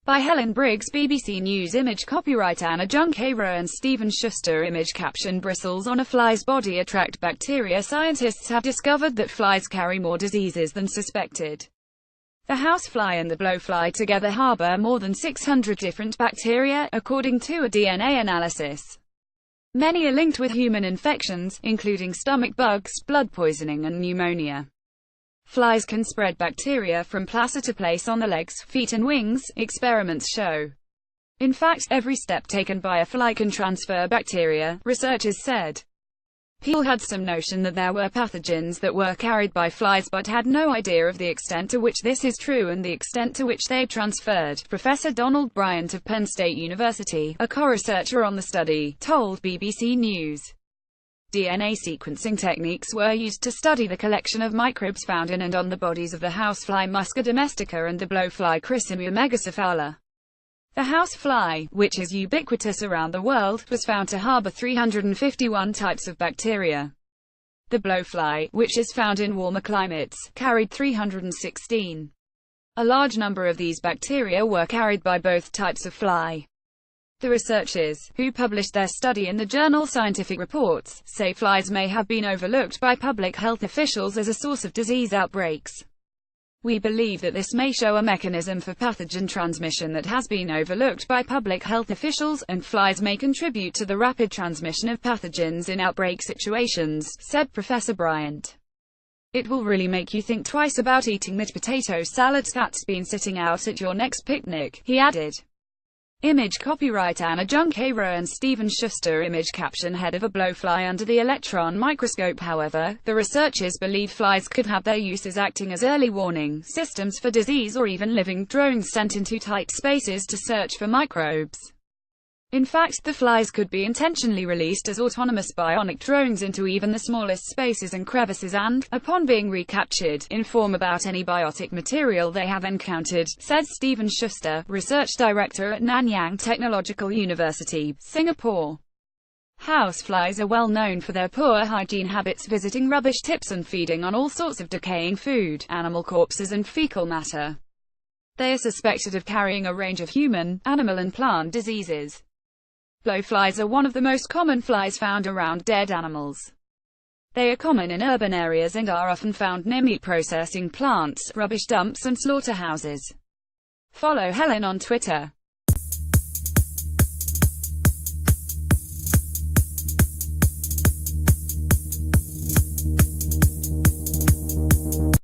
By Helen Briggs, BBC News. Image copyright Anna Junqueira and Stephen Schuster. Image caption: bristles on a fly's body attract bacteria. Scientists have discovered that flies carry more diseases than suspected. The housefly and the blowfly together harbor more than 600 different bacteria, according to a DNA analysis. Many are linked with human infections, including stomach bugs, blood poisoning and pneumonia. Flies can spread bacteria from placer to place on the legs, feet and wings, experiments show. In fact, every step taken by a fly can transfer bacteria, researchers said. People had some notion that there were pathogens that were carried by flies but had no idea of the extent to which this is true and the extent to which they transferred. Professor Donald Bryant of Penn State University, a co-researcher on the study, told BBC News. DNA sequencing techniques were used to study the collection of microbes found in and on the bodies of the housefly Musca domestica and the blowfly Crissaemia megacephala. The housefly, which is ubiquitous around the world, was found to harbor 351 types of bacteria. The blowfly, which is found in warmer climates, carried 316. A large number of these bacteria were carried by both types of fly. The researchers, who published their study in the journal Scientific Reports, say flies may have been overlooked by public health officials as a source of disease outbreaks. We believe that this may show a mechanism for pathogen transmission that has been overlooked by public health officials, and flies may contribute to the rapid transmission of pathogens in outbreak situations, said Professor Bryant. It will really make you think twice about eating mashed potato salad that's been sitting out at your next picnic, he added. Image copyright Anna Junqueira and Stephen Schuster. Image caption: head of a blowfly under the electron microscope. However, the researchers believe flies could have their uses acting as early warning systems for disease or even living drones sent into tight spaces to search for microbes. In fact, the flies could be intentionally released as autonomous bionic drones into even the smallest spaces and crevices and, upon being recaptured, inform about any biotic material they have encountered, said Stephen Schuster, research director at Nanyang Technological University, Singapore. Houseflies are well known for their poor hygiene habits, visiting rubbish tips and feeding on all sorts of decaying food, animal corpses and fecal matter. They are suspected of carrying a range of human, animal and plant diseases. Blowflies are one of the most common flies found around dead animals. They are common in urban areas and are often found near meat processing plants, rubbish dumps and slaughterhouses. Follow Helen on Twitter.